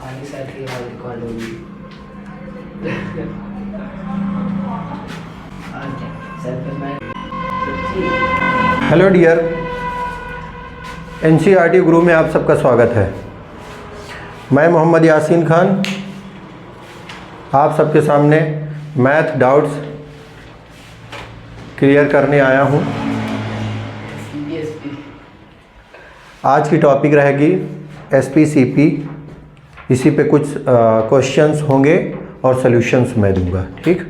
Hello dear, NCERT गुरु में आप सबका स्वागत है। मैं मोहम्मद यासीन खान आप सबके सामने मैथ डाउट्स क्लियर करने आया हूँ। आज की टॉपिक रहेगी एसपी-सीपी। इसी पे कुछ क्वेश्चंस होंगे और सॉल्यूशंस मैं दूंगा, ठीक।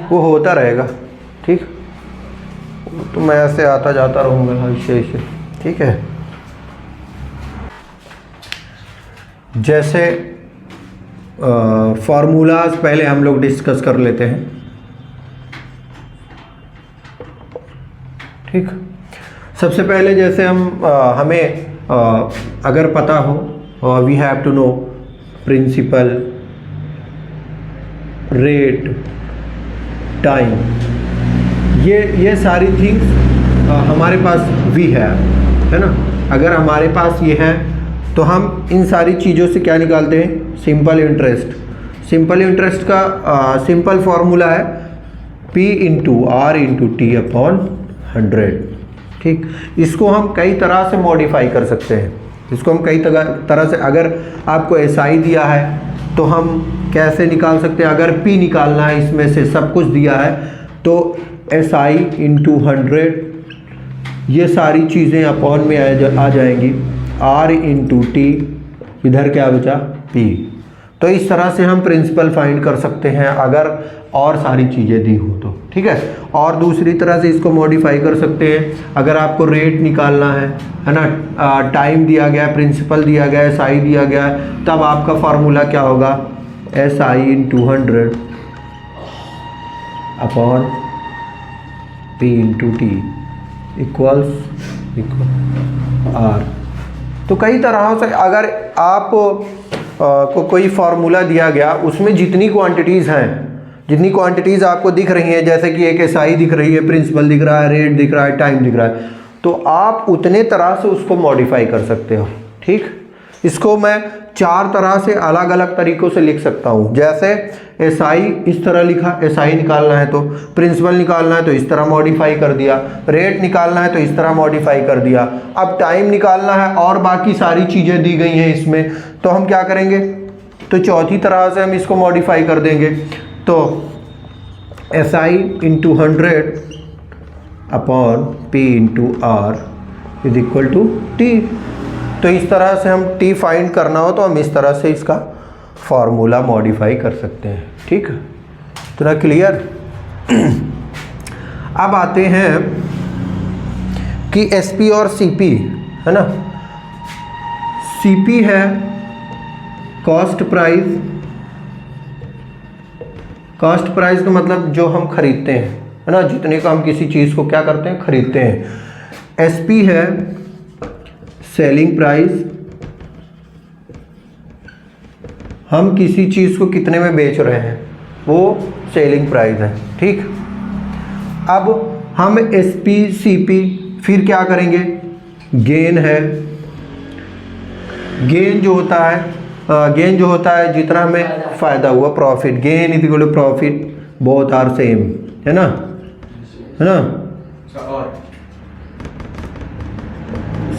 वो होता रहेगा, ठीक। तो मैं ऐसे आता जाता रहूँगा ऐसे, ठीक है। जैसे फार्मूलाज पहले हम लोग डिस्कस कर लेते हैं, ठीक। सबसे पहले जैसे हमें अगर पता हो, we have to know principal, rate, time, ये सारी थिंग्स हमारे पास वी है ना। अगर हमारे पास ये है तो हम इन सारी चीज़ों से क्या निकालते हैं, सिंपल इंटरेस्ट। सिंपल इंटरेस्ट का सिंपल फार्मूला है P into R into T upon 100, ठीक। इसको हम कई तरह से मॉडिफाई कर सकते हैं। इसको हम कई तरह से, अगर आपको SI दिया है तो हम कैसे निकाल सकते हैं। अगर P निकालना है, इसमें से सब कुछ दिया है, तो SI इंटू 100, ये सारी चीज़ें अपॉन में आ जाएंगी। R इंटू टी, इधर क्या बचा P। तो इस तरह से हम प्रिंसिपल फाइंड कर सकते हैं अगर और सारी चीज़ें दी हो तो, ठीक है। और दूसरी तरह से इसको मॉडिफाई कर सकते हैं। अगर आपको रेट निकालना है ना, टाइम दिया गया है, प्रिंसिपल दिया गया है, SI दिया गया है, तब आपका फार्मूला क्या होगा, SI into 100 upon P into T equal R। तो कई तरह से अगर आप को कोई फार्मूला दिया गया, उसमें जितनी क्वांटिटीज़ हैं, जितनी क्वांटिटीज़ आपको दिख रही हैं, जैसे कि एक SI दिख रही है, प्रिंसिपल दिख रहा है, रेट दिख रहा है, टाइम दिख रहा है, तो आप उतने तरह से उसको मॉडिफाई कर सकते हो, ठीक। इसको मैं 4 तरह से अलग अलग तरीक़ों से लिख सकता हूँ। जैसे SI इस तरह लिखा, SI निकालना है तो, प्रिंसिपल निकालना है तो इस तरह मॉडिफाई कर दिया, रेट निकालना है तो इस तरह मॉडिफाई कर दिया। अब टाइम निकालना है और बाकी सारी चीज़ें दी गई हैं इसमें, तो हम क्या करेंगे, तो चौथी तरह से हम इसको मॉडिफाई कर देंगे। तो SI into 100 upon P into R is equal to T। तो इस तरह से हम T फाइंड करना हो तो हम इस तरह से इसका फार्मूला मॉडिफाई कर सकते हैं, ठीक। तो क्लियर। अब आते हैं कि SP और CP है ना। CP है कॉस्ट प्राइस। कॉस्ट प्राइस का मतलब जो हम खरीदते हैं, है ना, जितने का हम किसी चीज़ को क्या करते हैं, खरीदते हैं। SP है सेलिंग प्राइस, हम किसी चीज़ को कितने में बेच रहे हैं, वो सेलिंग प्राइस है, ठीक। अब हम SP-CP फिर क्या करेंगे, गेन है। गेन जो होता है जितना हमें फ़ायदा हुआ, profit. Gain is equal to profit, both are same, है ना,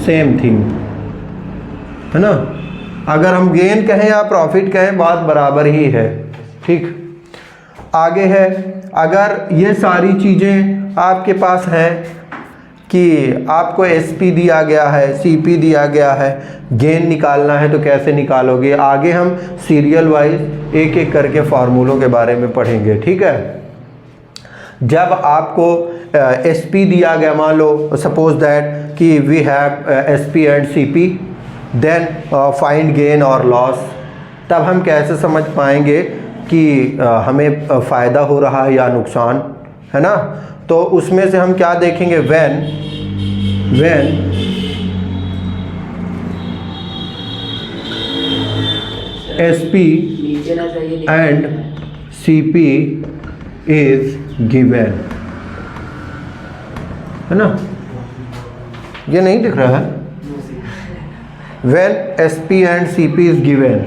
सेम थिंग, है ना। अगर हम गेन कहें या प्रॉफिट कहें, बात बराबर ही है, ठीक। आगे है, अगर ये सारी चीज़ें आपके पास हैं कि आपको SP दिया गया है, CP दिया गया है, गेन निकालना है, तो कैसे निकालोगे। आगे हम सीरियल वाइज एक एक करके फार्मूलों के बारे में पढ़ेंगे, ठीक है। जब आपको SP दिया गया, मान लो सपोज दैट कि we have SP and CP, then find gain और लॉस, तब हम कैसे समझ पाएंगे कि हमें फ़ायदा हो रहा है या नुकसान, है ना। तो उसमें से हम क्या देखेंगे, when SP and CP is given, है ना? ये नहीं दिख रहा है? When SP and CP is given,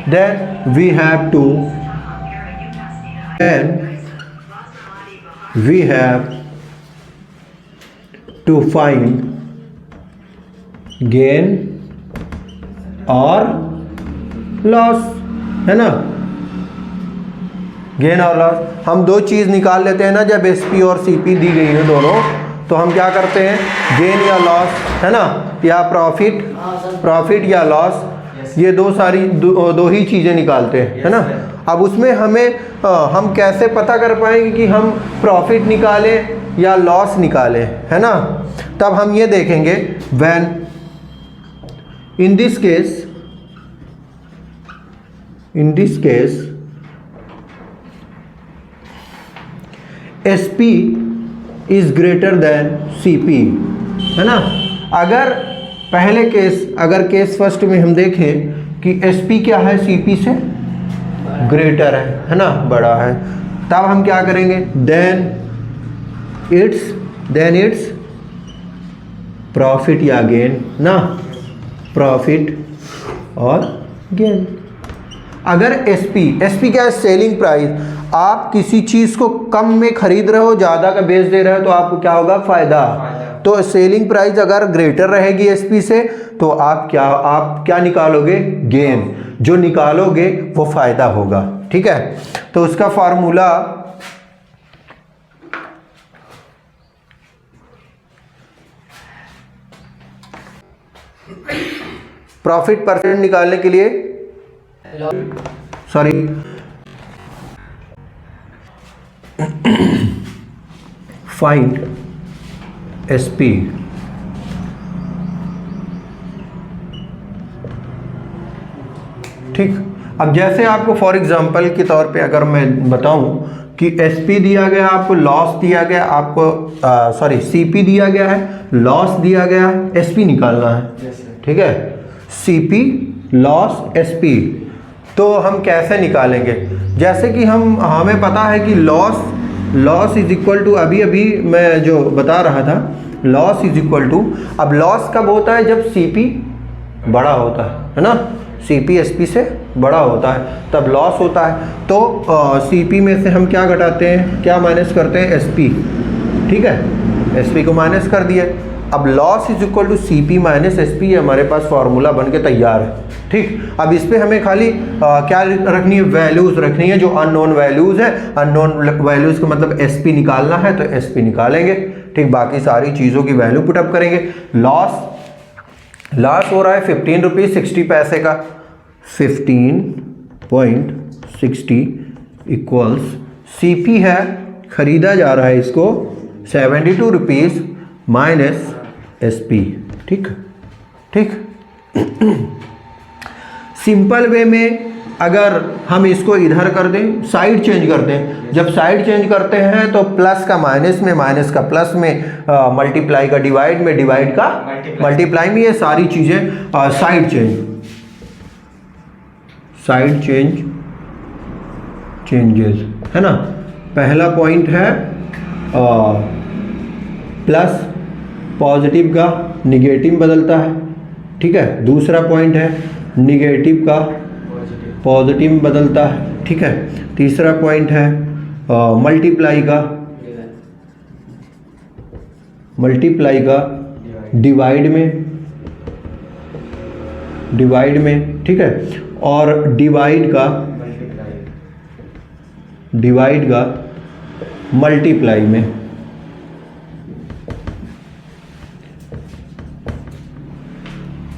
then we have to find gain और लॉस, है ना? गेन और लॉस हम दो चीज़ निकाल लेते हैं ना, जब SP और CP दी गई है दोनों, तो हम क्या करते हैं, गेन या लॉस, है ना, या प्रॉफिट या लॉस, ये दो ही चीज़ें निकालते हैं, है ना? अब उसमें हम कैसे पता कर पाएंगे कि हम प्रॉफिट निकालें या लॉस निकालें, है ना? तब हम ये देखेंगे, when in this case SP is greater than CP, है ना? अगर केस फर्स्ट में हम देखें कि SP क्या है, CP से ग्रेटर है ना, बड़ा है, तब हम क्या करेंगे, देन इट्स प्रॉफिट या गेन ना, प्रॉफिट और गेन। अगर SP क्या है, सेलिंग प्राइस, आप किसी चीज़ को कम में खरीद रहे हो, ज़्यादा का बेच दे रहे हो, तो आपको क्या होगा, फ़ायदा। तो सेलिंग प्राइस अगर ग्रेटर रहेगी SP से, तो आप क्या निकालोगे, गेन। जो निकालोगे वो फ़ायदा होगा, ठीक है? तो उसका फार्मूला प्रॉफिट परसेंट निकालने के लिए, सॉरी, फाइंड SP ठीक। अब जैसे आपको फॉर एग्जांपल के तौर पे अगर मैं बताऊं कि SP दिया गया, आपको लॉस दिया गया, आपको CP दिया गया है, लॉस दिया गया है, SP निकालना है, ठीक है? CP लॉस SP, तो हम कैसे निकालेंगे? जैसे कि हमें पता है कि लॉस इज इक्वल टू, अभी मैं जो बता रहा था, लॉस इज इक्वल टू, अब लॉस कब होता है, जब CP बड़ा होता है ना, CP SP से बड़ा होता है, तब लॉस होता है। तो CP में से हम क्या घटाते हैं, क्या माइनस करते हैं, SP, ठीक है? SP को माइनस कर दिए। अब loss is equal to CP minus SP, हमारे पास फार्मूला बन के तैयार है, ठीक। अब इस पे हमें खाली क्या रखनी है, वैल्यूज़ रखनी है, जो अननोन वैल्यूज़ है, अननोन वैल्यूज़ का मतलब SP निकालना है, तो SP निकालेंगे, ठीक। बाकी सारी चीज़ों की वैल्यू पुटअप करेंगे। लॉस हो रहा है 15 रुपीज़ 60 पैसे का, 15.60 इक्वल्स CP है, खरीदा जा रहा है इसको 72 रुपीज़ माइनस SP, ठीक। सिंपल वे में अगर हम इसको इधर कर दें, साइड चेंज कर दें, जब साइड चेंज करते हैं तो प्लस का माइनस में, माइनस का प्लस में, मल्टीप्लाई का डिवाइड में, डिवाइड का मल्टीप्लाई में, ये सारी चीज़ें साइड चेंजेस, है ना। पहला पॉइंट है प्लस पॉजिटिव का निगेटिव बदलता है, ठीक है। दूसरा पॉइंट है निगेटिव का पॉजिटिव बदलता है, ठीक है। तीसरा पॉइंट है मल्टीप्लाई का डिवाइड में, ठीक है। और डिवाइड का मल्टीप्लाई में।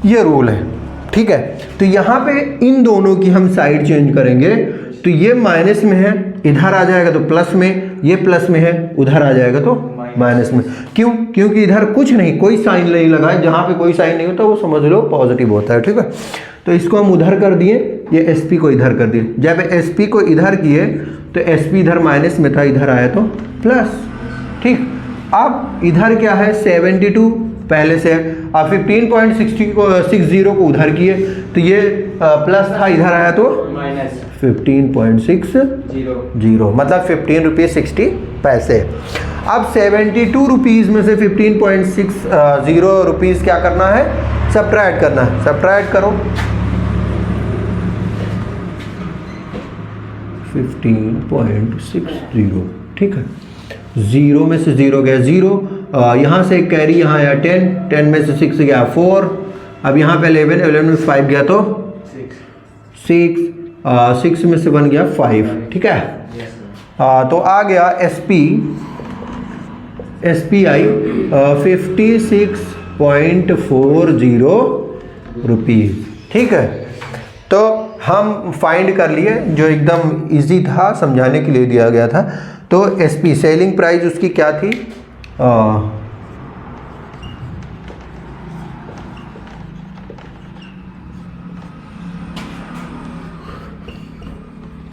ये रूल है, ठीक है। तो यहाँ पे इन दोनों की हम साइड चेंज करेंगे, तो ये माइनस में है, इधर आ जाएगा तो प्लस में, ये प्लस में है, उधर आ जाएगा तो माइनस में। क्यों? क्योंकि इधर कुछ नहीं, कोई साइन नहीं लगा है, जहाँ पे कोई साइन नहीं होता वो समझ लो पॉजिटिव होता है, ठीक है। तो इसको हम उधर कर दिए, ये SP को इधर कर दिए। जब SP को इधर किए तो SP इधर माइनस में था, इधर आया तो प्लस, ठीक। अब इधर क्या है 72 पहले से 15.60 को उधर किए तो ये प्लस था, इधर आया तो माइनस 15.60 मतलब 15 रुपीज़ 60 पैसे। अब 72 रुपीज़ में से 15.60 रुपीज़ क्या करना है, सब्ट्रैक्ट करना है। सब्ट्रैक्ट करो 15.60, ठीक है। 0 में से 0 गया 0, यहाँ से कैरी यहाँ आया 10, 10 में से 6 गया 4, अब यहाँ पे 11, 11 में 5 गया तो 6, 6 में से 1 गया 5, ठीक है। तो आ गया SPI 56.40 रुपीज़, ठीक है। तो हम फाइंड कर लिए, जो एकदम इजी था, समझाने के लिए दिया गया था। तो SP सेलिंग प्राइस उसकी क्या थी,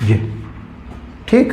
ये, ठीक।